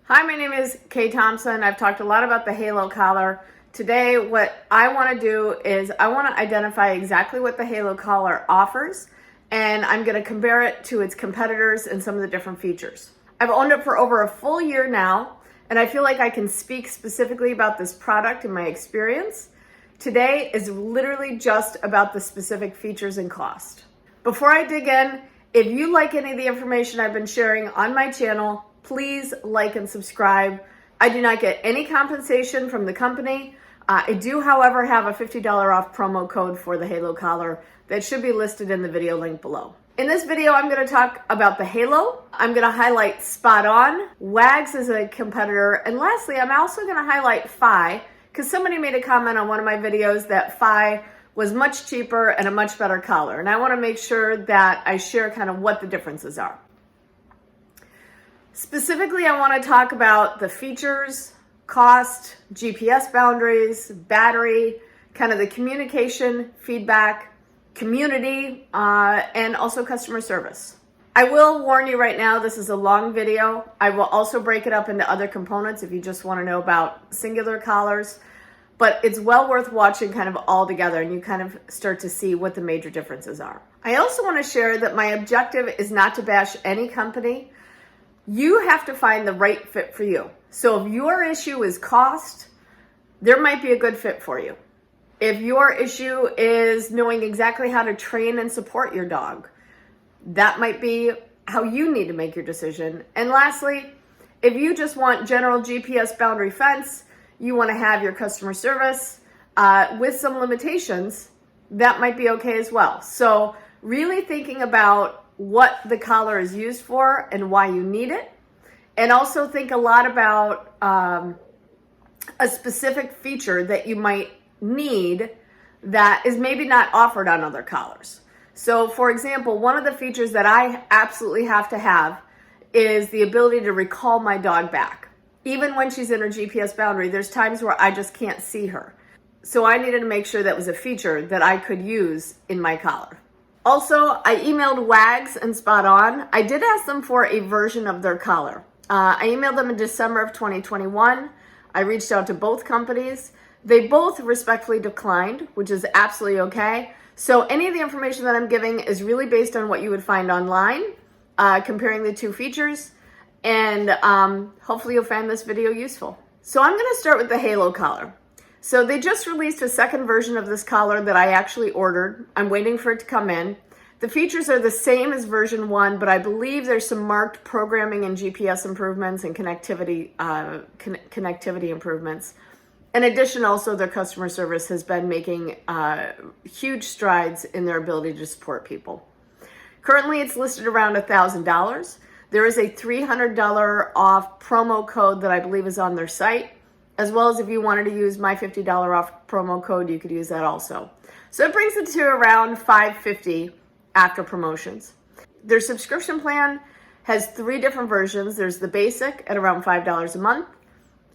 Hi, my name is Kay Thompson. I've talked a lot about the Halo collar. Today, what I want to do is I want to identify exactly what the Halo collar offers, and I'm going to compare it to its competitors and some of the different features. I've owned it for over a full year now, and I feel like I can speak specifically about this product and my experience. Today is literally just about the specific features and cost. Before I dig in, if you like any of the information I've been sharing on my channel, please like and subscribe. I do not get any compensation from the company. I do, however, have a $50 off promo code for the Halo collar that should be listed in the video link below. In this video, I'm going to talk about the Halo. I'm going to highlight SpotOn. WAGZ is a competitor. And lastly, I'm also going to highlight Fi, because somebody made a comment on one of my videos that Fi was much cheaper and a much better collar. And I want to make sure that I share kind of what the differences are. Specifically, I want to talk about the features, cost, GPS boundaries, battery, kind of the communication, feedback, community, and also customer service. I will warn you right now, this is a long video. I will also break it up into other components if you just want to know about singular collars, but it's well worth watching kind of all together and you kind of start to see what the major differences are. I also want to share that my objective is not to bash any company. You have to find the right fit for you. So if your issue is cost, there might be a good fit for you. If your issue is knowing exactly how to train and support your dog, that might be how you need to make your decision. And lastly, if you just want general GPS boundary fence, you want to have your customer service with some limitations, that might be okay as well. So really thinking about what the collar is used for and why you need it. And also think a lot about a specific feature that you might need that is maybe not offered on other collars. So for example, one of the features that I absolutely have to have is the ability to recall my dog back. Even when she's in her GPS boundary, there's times where I just can't see her. So I needed to make sure that was a feature that I could use in my collar. Also, I emailed WAGZ and SpotOn. I did ask them for a version of their collar. I emailed them in December of 2021. I reached out to both companies. They both respectfully declined, which is absolutely okay. So any of the information that I'm giving is really based on what you would find online, comparing the two features, and hopefully you'll find this video useful. So I'm going to start with the Halo collar. So they just released a second version of this collar that I actually ordered. I'm waiting for it to come in. The features are the same as version 1, but I believe there's some marked programming and GPS improvements and connectivity improvements. In addition, also their customer service has been making huge strides in their ability to support people. Currently, it's listed around $1,000. There is a $300 off promo code that I believe is on their site, as well as if you wanted to use my $50 off promo code, you could use that also. So it brings it to around $550 after promotions. Their subscription plan has 3 different versions. There's the basic at around $5 a month,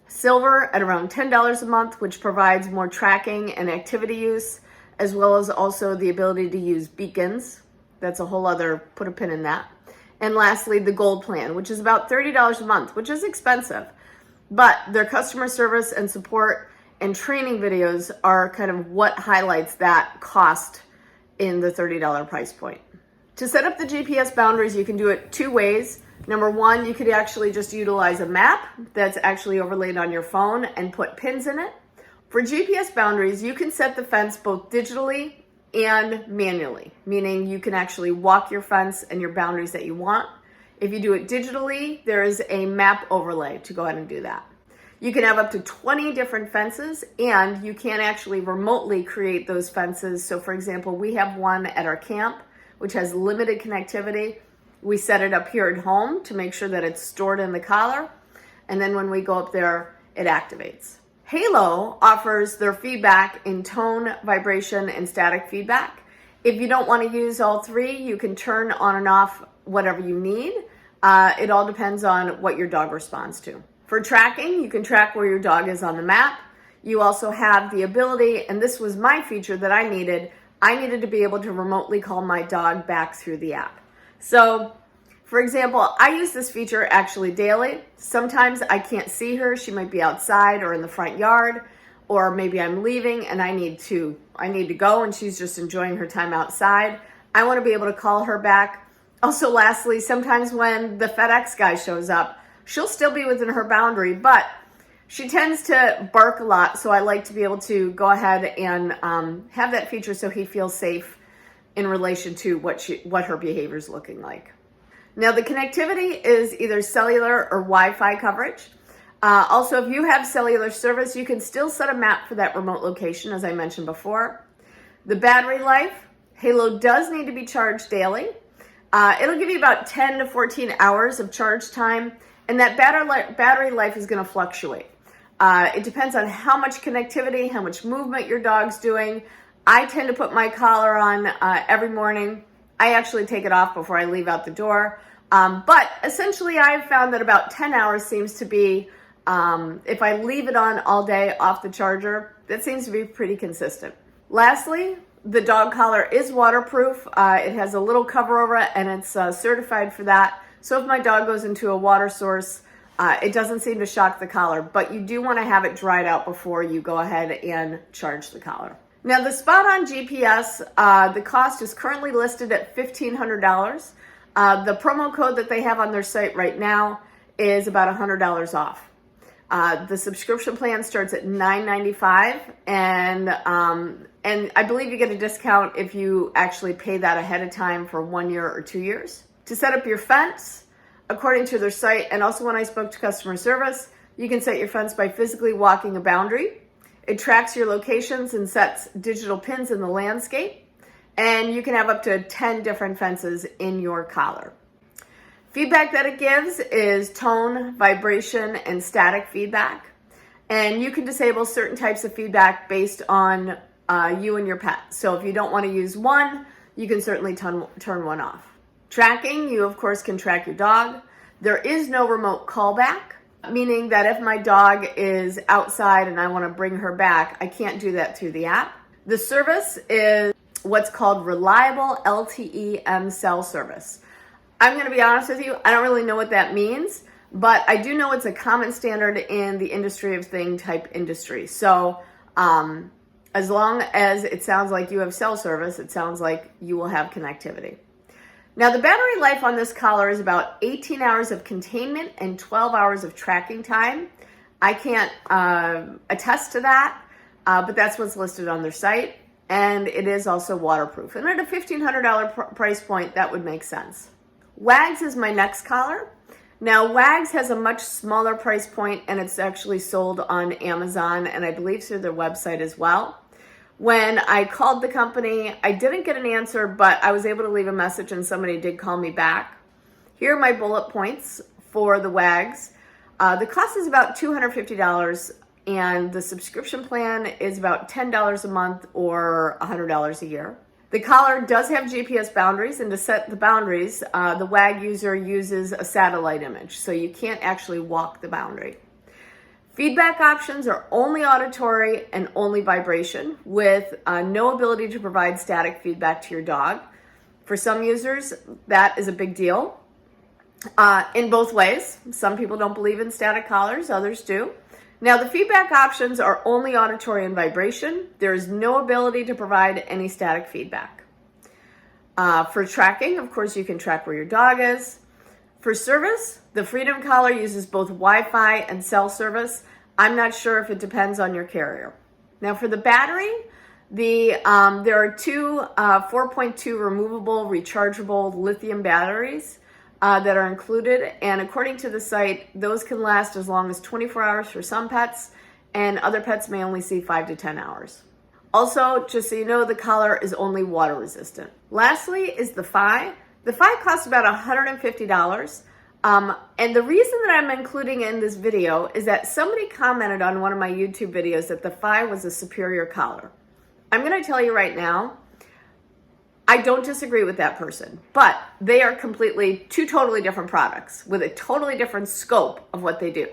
silver at around $10 a month, which provides more tracking and activity use, as well as also the ability to use beacons. That's a whole other, put a pin in that. And lastly, the gold plan, which is about $30 a month, which is expensive. But their customer service and support and training videos are kind of what highlights that cost in the $30 price point. To set up the GPS boundaries, you can do it 2 ways. Number 1, you could actually just utilize a map that's actually overlaid on your phone and put pins in it. For GPS boundaries, you can set the fence both digitally and manually, meaning you can actually walk your fence and your boundaries that you want. If you do it digitally, there is a map overlay to go ahead and do that. You can have up to 20 different fences, and you can actually remotely create those fences. So for example, we have one at our camp, which has limited connectivity. We set it up here at home to make sure that it's stored in the collar. And then when we go up there, it activates. Halo offers their feedback in tone, vibration, and static feedback. If you don't want to use all 3, you can turn on and off whatever you need. It all depends on what your dog responds to. For tracking, you can track where your dog is on the map. You also have the ability, and this was my feature that I needed to be able to remotely call my dog back through the app. So For example, I use this feature actually daily. Sometimes I can't see her. She might be outside or in the front yard, or maybe I'm leaving and I need to go and she's just enjoying her time outside. I want to be able to call her back. Also, lastly, sometimes when the FedEx guy shows up, she'll still be within her boundary, but she tends to bark a lot, so I like to be able to go ahead and have that feature so he feels safe in relation to what her behavior is looking like. Now, the connectivity is either cellular or Wi-Fi coverage. Also, if you have cellular service, you can still set a map for that remote location, as I mentioned before. The battery life, Halo does need to be charged daily. It'll give you about 10 to 14 hours of charge time, and that battery life is going to fluctuate. It depends on how much connectivity, how much movement your dog's doing. I tend to put my collar on every morning. I actually take it off before I leave out the door. But essentially, I've found that about 10 hours seems to be, if I leave it on all day off the charger, that seems to be pretty consistent. Lastly, the dog collar is waterproof. It has a little cover over it and it's certified for that. So if my dog goes into a water source, it doesn't seem to shock the collar, but you do want to have it dried out before you go ahead and charge the collar. Now, the SpotOn GPS, the cost is currently listed at $1,500. The promo code that they have on their site right now is about $100 off. The subscription plan starts at $9.95, and I believe you get a discount if you actually pay that ahead of time for 1 year or 2 years. To set up your fence, according to their site, and also when I spoke to customer service, you can set your fence by physically walking a boundary. It tracks your locations and sets digital pins in the landscape. And you can have up to 10 different fences in your collar. Feedback that it gives is tone, vibration, and static feedback. And you can disable certain types of feedback based on you and your pet. So if you don't want to use one, you can certainly turn one off. Tracking, you of course can track your dog. There is no remote callback, meaning that if my dog is outside and I want to bring her back, I can't do that through the app. The service is what's called reliable LTE cell service. I'm going to be honest with you, I don't really know what that means, but I do know it's a common standard in the industry of thing type industry. So as long as it sounds like you have cell service, it sounds like you will have connectivity. Now, the battery life on this collar is about 18 hours of containment and 12 hours of tracking time. I can't attest to that, but that's what's listed on their site. And it is also waterproof. And at a $1,500 price point, that would make sense. WAGZ is my next collar. Now, WAGZ has a much smaller price point, and it's actually sold on Amazon, and I believe through their website as well. When I called the company, I didn't get an answer, but I was able to leave a message, and somebody did call me back. Here are my bullet points for the WAGZ. The cost is about $250, and the subscription plan is about $10 a month or $100 a year. The collar does have GPS boundaries, and to set the boundaries, the WAG user uses a satellite image, so you can't actually walk the boundary. Feedback options are only auditory and only vibration, with no ability to provide static feedback to your dog. For some users, that is a big deal. In both ways. Some people don't believe in static collars, others do. Now, the feedback options are only auditory and vibration. There is no ability to provide any static feedback. For tracking, of course, you can track where your dog is. For service, the Freedom Collar uses both Wi-Fi and cell service. I'm not sure if it depends on your carrier. Now, for the battery, there are two 4.2 removable rechargeable lithium batteries that are included, and according to the site, those can last as long as 24 hours for some pets, and other pets may only see 5 to 10 hours. Also, just so you know, the collar is only water resistant. Lastly is the Fi. The Fi costs about $150, and the reason that I'm including it in this video is that somebody commented on one of my YouTube videos that the Fi was a superior collar. I'm going to tell you right now, I don't disagree with that person, but they are completely two totally different products with a totally different scope of what they do.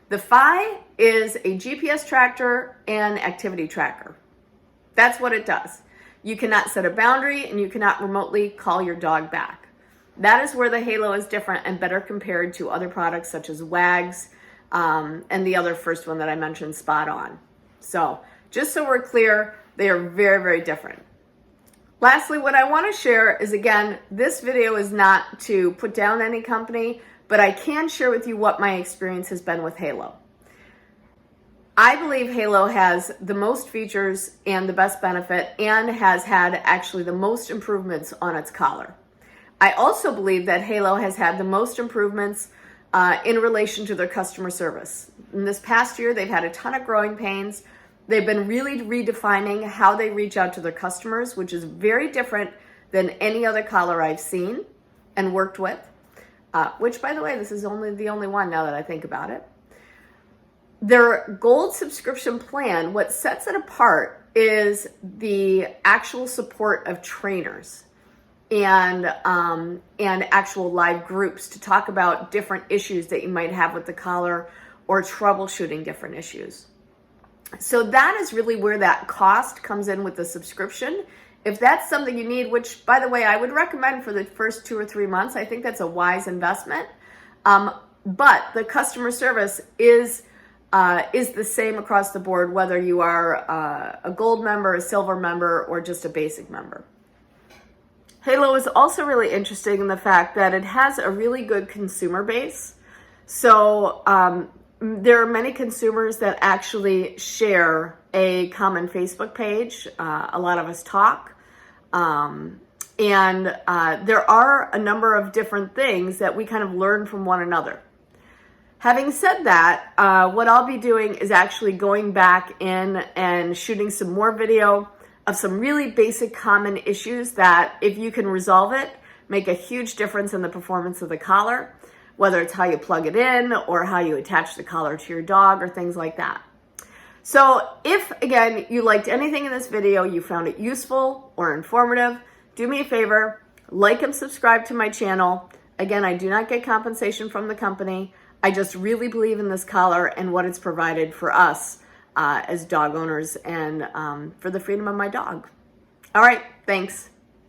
The Fi is a GPS tracker and activity tracker. That's what it does. You cannot set a boundary and you cannot remotely call your dog back. That is where the halo is different and better compared to other products such as WAGZ and the other first one that I mentioned, SpotOn. So just so we're clear, they are very, very different. Lastly, what I want to share is, again, this video is not to put down any company, but I can share with you what my experience has been with Halo. I believe Halo has the most features and the best benefit and has had actually the most improvements on its collar. I also believe that Halo has had the most improvements in relation to their customer service. In this past year, they've had a ton of growing pains. They've been really redefining how they reach out to their customers, which is very different than any other collar I've seen and worked with, which, by the way, this is the only one now that I think about it. Their gold subscription plan, what sets it apart is the actual support of trainers and actual live groups to talk about different issues that you might have with the collar or troubleshooting different issues. So that is really where that cost comes in with the subscription. If that's something you need, which, by the way, I would recommend for the first 2 or 3 months, I think that's a wise investment. But the customer service is the same across the board, whether you are a gold member, a silver member, or just a basic member. Halo is also really interesting in the fact that it has a really good consumer base. So there are many consumers that actually share a common Facebook page. A lot of us talk. And there are a number of different things that we kind of learn from one another. Having said that, what I'll be doing is actually going back in and shooting some more video of some really basic common issues that, if you can resolve it, make a huge difference in the performance of the collar, whether it's how you plug it in or how you attach the collar to your dog or things like that. So if, again, you liked anything in this video, you found it useful or informative, do me a favor, like and subscribe to my channel. Again, I do not get compensation from the company. I just really believe in this collar and what it's provided for us as dog owners and for the freedom of my dog. All right, thanks.